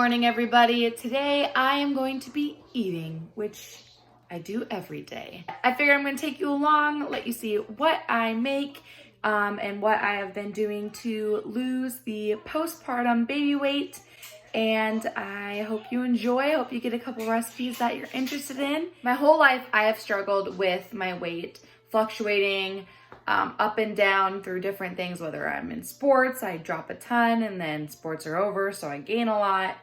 morning, everybody. Today I am going to be eating, which I do every day. I figured I'm going to take you along, let you see what I make and what I have been doing to lose the postpartum baby weight. And I hope you enjoy. I hope you get a couple recipes that you're interested in. My whole life I have struggled with my weight fluctuating up and down through different things, whether I'm in sports, I drop a ton and then sports are over, so I gain a lot,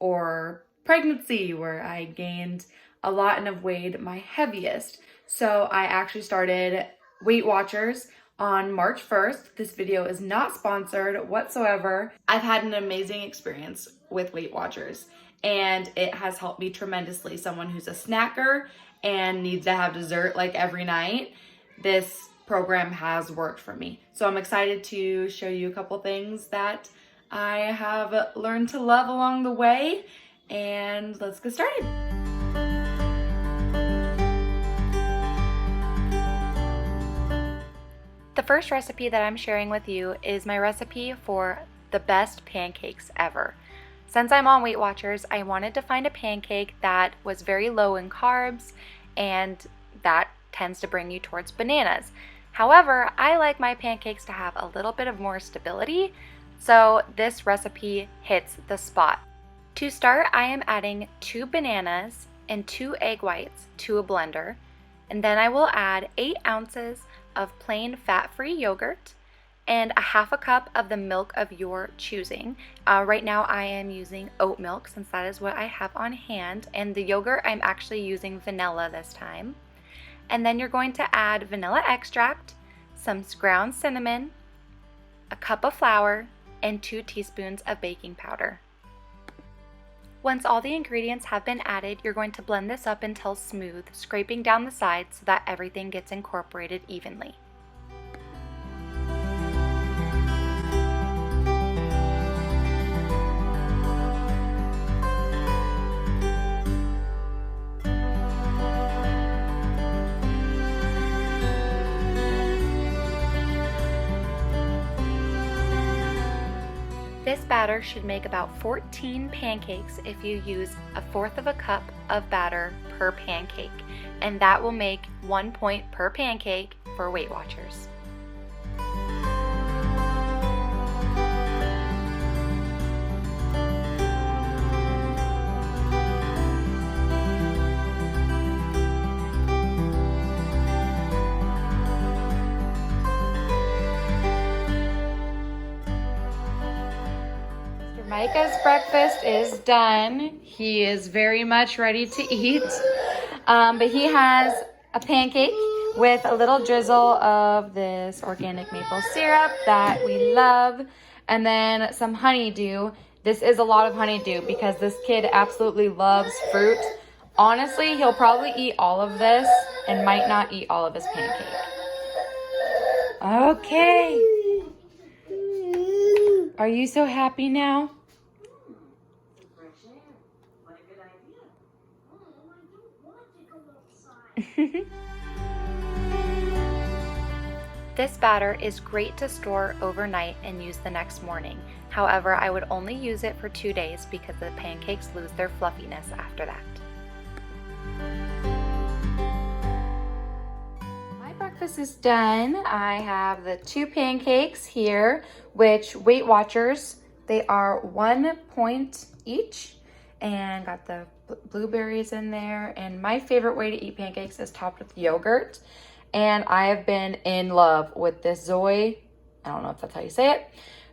or pregnancy where I gained a lot and have weighed my heaviest. So I actually started Weight Watchers on March 1st. This video is not sponsored whatsoever. I've had an amazing experience with Weight Watchers and it has helped me tremendously. Someone who's a snacker and needs to have dessert like every night, this program has worked for me. So I'm excited to show you a couple things that I have learned to love along the way, and let's get started. The first recipe that I'm sharing with you is my recipe for the best pancakes ever. Since I'm on Weight Watchers, I wanted to find a pancake that was very low in carbs, and that tends to bring you towards bananas. However, I like my pancakes to have a little bit of more stability, so this recipe hits the spot. To start, I am adding 2 bananas and 2 egg whites to a blender, and then I will add 8 ounces of plain fat-free yogurt and a 1/2 cup of the milk of your choosing. Right now I am using oat milk since that is what I have on hand, and the yogurt I'm actually using vanilla this time. And then you're going to add vanilla extract, some ground cinnamon, a cup of flour, and 2 teaspoons of baking powder. Once all the ingredients have been added, you're going to blend this up until smooth, scraping down the sides so that everything gets incorporated evenly. This batter should make about 14 pancakes if you use 1/4 cup of batter per pancake, and that will make 1 point per pancake for Weight Watchers. Micah's breakfast is done. He is very much ready to eat. But he has a pancake with a little drizzle of this organic maple syrup that we love, and then some honeydew. This is a lot of honeydew because this kid absolutely loves fruit. Honestly, he'll probably eat all of this and might not eat all of his pancake. Okay. Are you so happy now? This batter is great to store overnight and use the next morning. However, I would only use it for 2 days because the pancakes lose their fluffiness after that. My breakfast is done. I have the 2 pancakes here, which Weight Watchers, they are 1 point each, and got the blueberries in there. And my favorite way to eat pancakes is topped with yogurt, and I have been in love with this Zoe, I don't know if that's how you say it,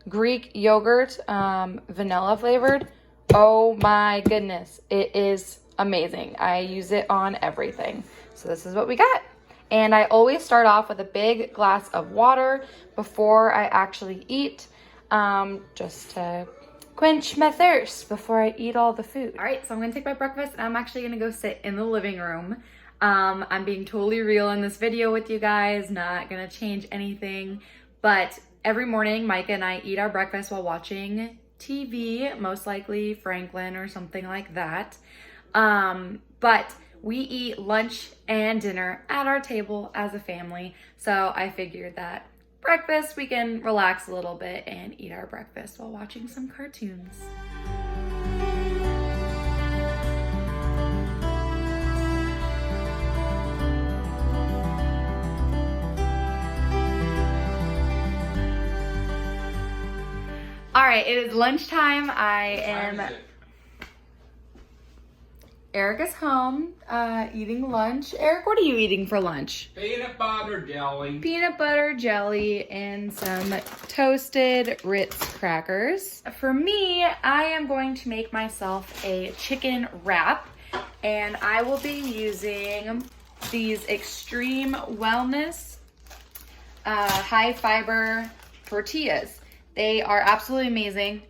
Greek yogurt, vanilla flavored. Oh my goodness, it is amazing. I use it on everything. So this is what we got. And I always start off with a big glass of water before I actually eat, just to quench my thirst before I eat all the food. All right, so I'm gonna take my breakfast and I'm actually gonna go sit in the living room. I'm being totally real in this video with you guys, not gonna change anything, but every morning Micah and I eat our breakfast while watching TV, most likely Franklin or something like that. But we eat lunch and dinner at our table as a family, so I figured that breakfast we can relax a little bit and eat our breakfast while watching some cartoons. right, it is lunchtime. Eric is home eating lunch. Eric, what are you eating for lunch? Peanut butter jelly. Peanut butter jelly and some toasted Ritz crackers. For me, I am going to make myself a chicken wrap, and I will be using these Extreme Wellness high fiber tortillas. They are absolutely amazing.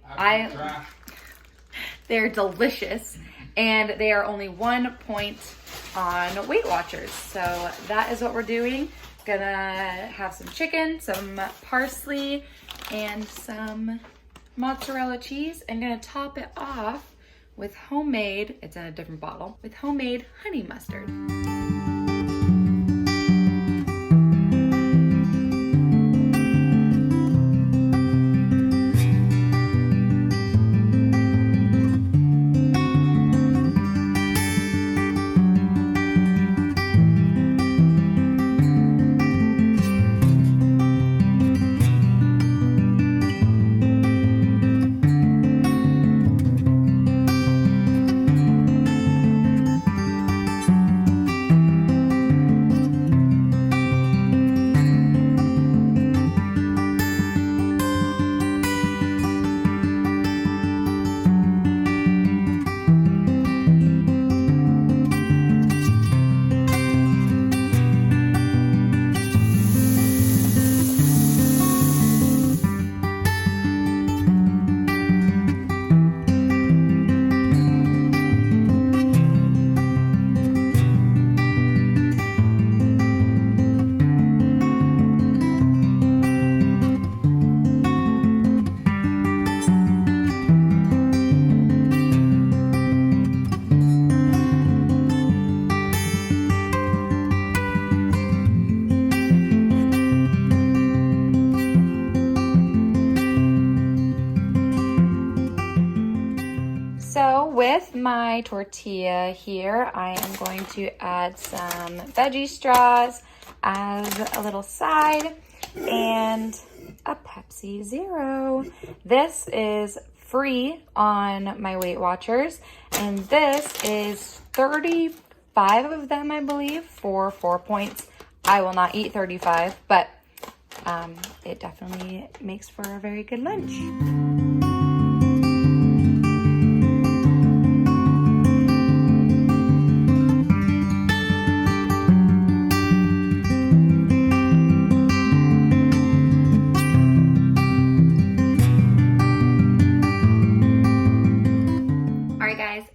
They're delicious. And they are only 1 point on Weight Watchers. So that is what we're doing. Gonna have some chicken, some parsley, and some mozzarella cheese. And gonna top it off with homemade, it's in a different bottle, with homemade honey mustard. So with my tortilla here, I am going to add some veggie straws as a little side and a Pepsi Zero. This is free on my Weight Watchers, and this is 35 of them, I believe, for 4 points. I will not eat 35, but it definitely makes for a very good lunch.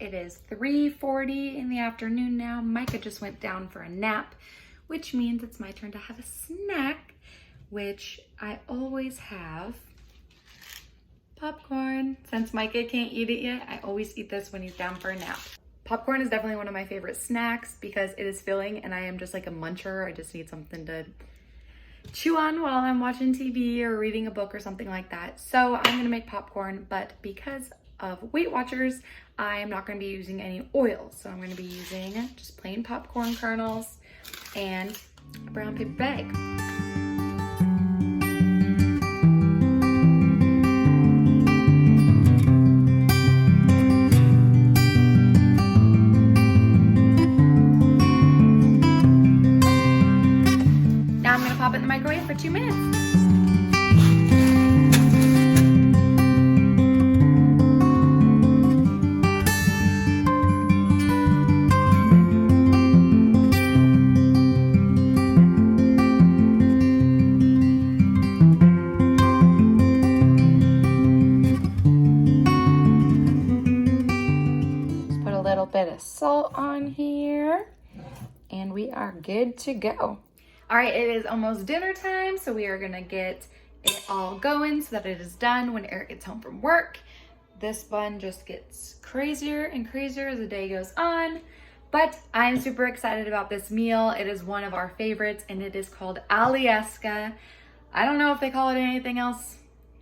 It is 3:40 in the afternoon now. Micah just went down for a nap, which means it's my turn to have a snack, which I always have popcorn. Since Micah can't eat it yet, I always eat this when he's down for a nap. Popcorn is definitely one of my favorite snacks because it is filling and I am just like a muncher. I just need something to chew on while I'm watching TV or reading a book or something like that. So I'm gonna make popcorn, but because of Weight Watchers, I am not going to be using any oil. So I'm going to be using just plain popcorn kernels and a brown paper bag. Now I'm going to pop it in the microwave for 2 minutes. Bit of salt on here and we are good to go. All right, it is almost dinner time, so we are gonna get it all going so that it is done when Eric gets home from work. This bun just gets crazier and crazier as the day goes on, but I'm super excited about this meal. It is one of our favorites and it is called Alyeska. I don't know if they call it anything else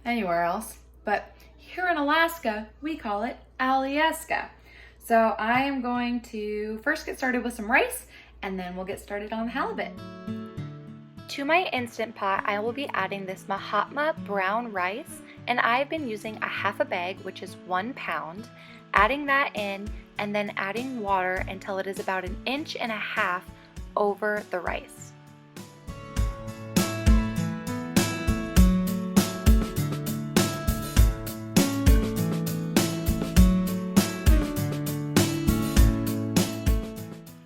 anywhere else, but here in Alaska we call it Alyeska. So I am going to first get started with some rice and then we'll get started on the halibut. To my Instant Pot, I will be adding this Mahatma brown rice and I've been using a half a bag, which is 1 pound, adding that in and then adding water until it is about 1.5 inches over the rice.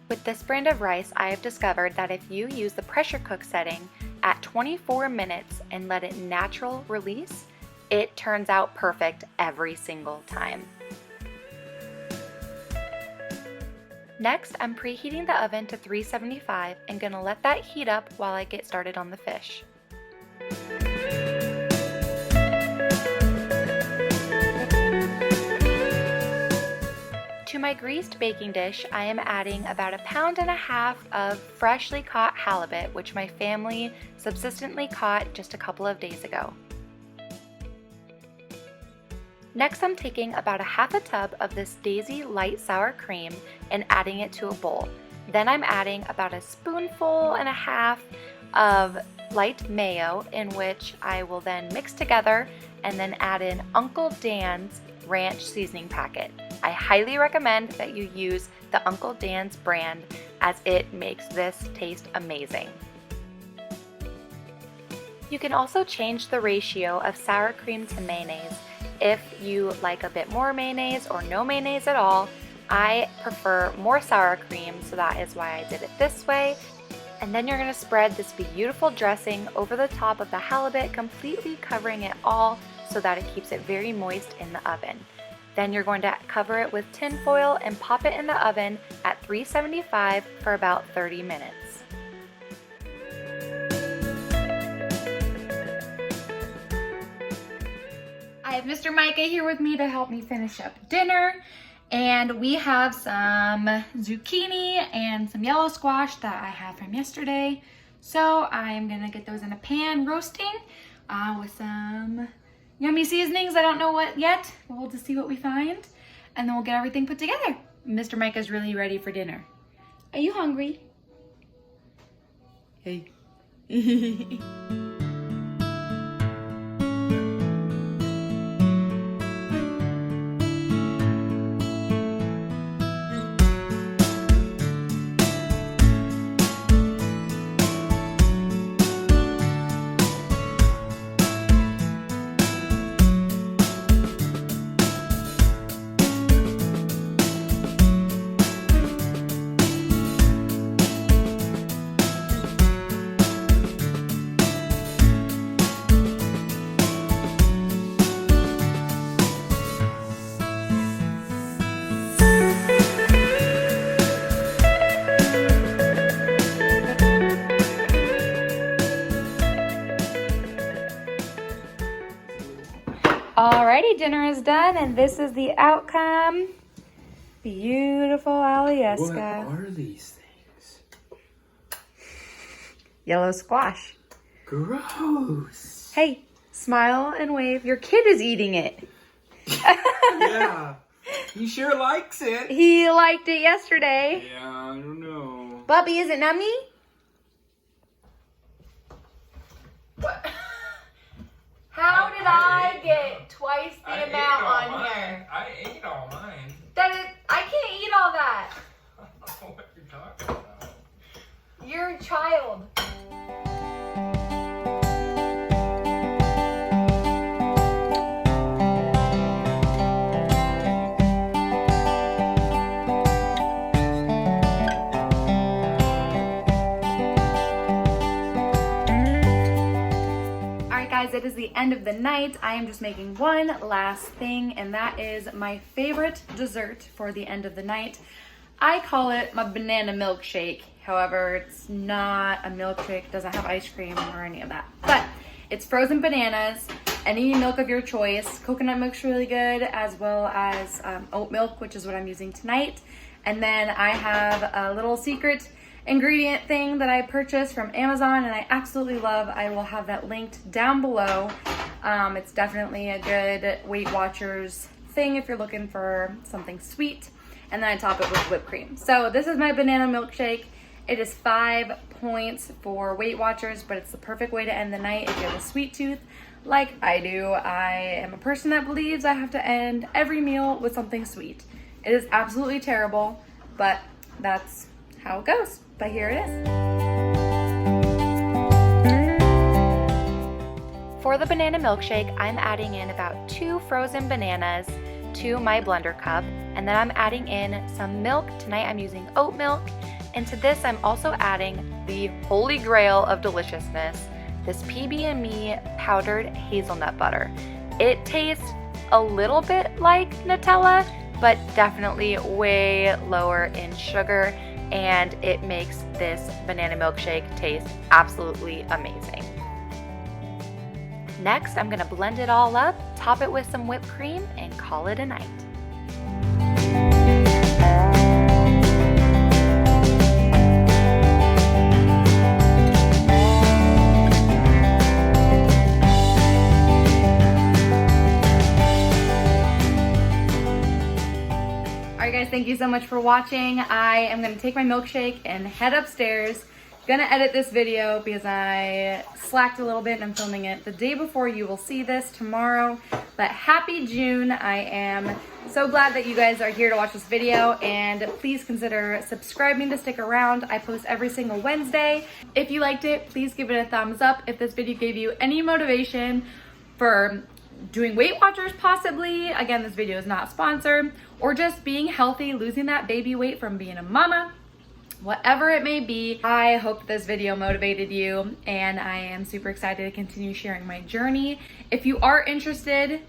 With this brand of rice, I have discovered that if you use the pressure cook setting at 24 minutes and let it natural release, it turns out perfect every single time. Next, I'm preheating the oven to 375 and gonna let that heat up while I get started on the fish. To my greased baking dish, I am adding about 1.5 pounds of freshly caught halibut, which my family subsistently caught just a couple of days ago. Next, I'm taking about 1/2 tub of this Daisy light sour cream and adding it to a bowl. Then I'm adding about 1.5 spoons of light mayo, in which I will then mix together and then add in Uncle Dan's ranch seasoning packet. I highly recommend that you use the Uncle Dan's brand, as it makes this taste amazing. You can also change the ratio of sour cream to mayonnaise if you like a bit more mayonnaise or no mayonnaise at all. I prefer more sour cream, so that is why I did it this way. And then you're going to spread this beautiful dressing over the top of the halibut, completely covering it all so that it keeps it very moist in the oven. Then you're going to cover it with tin foil and pop it in the oven at 375 for about 30 minutes. I have Mr. Micah here with me to help me finish up dinner. And we have some zucchini and some yellow squash that I have from yesterday. So I'm gonna get those in a pan roasting with some yummy seasonings. I don't know what yet. We'll just see what we find. And then we'll get everything put together. Mr. Micah's really ready for dinner. Are you hungry? Hey. Alrighty, dinner is done, and this is the outcome. Beautiful Alyeska. What are these things? Yellow squash. Gross. Hey, smile and wave. Your kid is eating it. Yeah. He sure likes it. He liked it yesterday. Yeah, I don't know. Bubby, is it nummy? What? How did I get twice the amount on here? I ate all mine. I can't eat all that. I don't know what you're talking about. You're a child. It is the end of the night. I am just making one last thing, and that is my favorite dessert for the end of the night. I call it my banana milkshake. However, it's not a milkshake, it doesn't have ice cream or any of that. But it's frozen bananas, any milk of your choice. Coconut milk's really good, as well as oat milk, which is what I'm using tonight. And then I have a little secret ingredient thing that I purchased from Amazon and I absolutely love. I will have that linked down below. It's definitely a good Weight Watchers thing if you're looking for something sweet. And then I top it with whipped cream. So this is my banana milkshake. It is 5 points for Weight Watchers, but it's the perfect way to end the night if you have a sweet tooth like I do. I am a person that believes I have to end every meal with something sweet. It is absolutely terrible, but that's how it goes. But here it is. For the banana milkshake, I'm adding in about 2 frozen bananas to my blender cup, and then I'm adding in some milk. Tonight I'm using oat milk, and to this I'm also adding the holy grail of deliciousness, this PB&Me powdered hazelnut butter. It tastes a little bit like Nutella, but definitely way lower in sugar, and it makes this banana milkshake taste absolutely amazing. Next, I'm gonna blend it all up, top it with some whipped cream, and call it a night. Alright guys, thank you so much for watching. I am gonna take my milkshake and head upstairs. Gonna edit this video because I slacked a little bit and I'm filming it the day before. You will see this tomorrow, but happy June. I am so glad that you guys are here to watch this video, and please consider subscribing to stick around. I post every single Wednesday. If you liked it, please give it a thumbs up. If this video gave you any motivation for doing Weight Watchers possibly, again, this video is not sponsored, or just being healthy, losing that baby weight from being a mama, whatever it may be, I hope this video motivated you, and I am super excited to continue sharing my journey. If you are interested,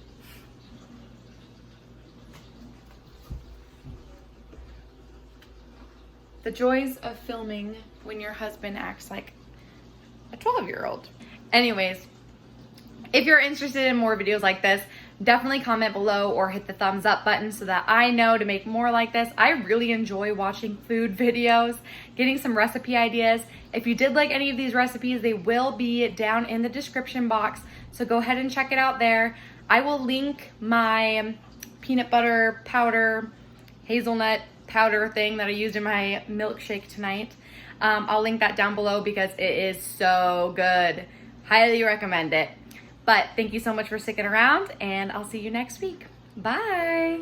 the joys of filming when your husband acts like a 12-year-old. Anyways, if you're interested in more videos like this, definitely comment below or hit the thumbs up button so that I know to make more like this. I really enjoy watching food videos, getting some recipe ideas. If you did like any of these recipes, they will be down in the description box, so go ahead and check it out there. I will link my peanut butter powder, hazelnut powder thing that I used in my milkshake tonight. I'll link that down below because it is so good. Highly recommend it. But thank you so much for sticking around, and I'll see you next week. Bye.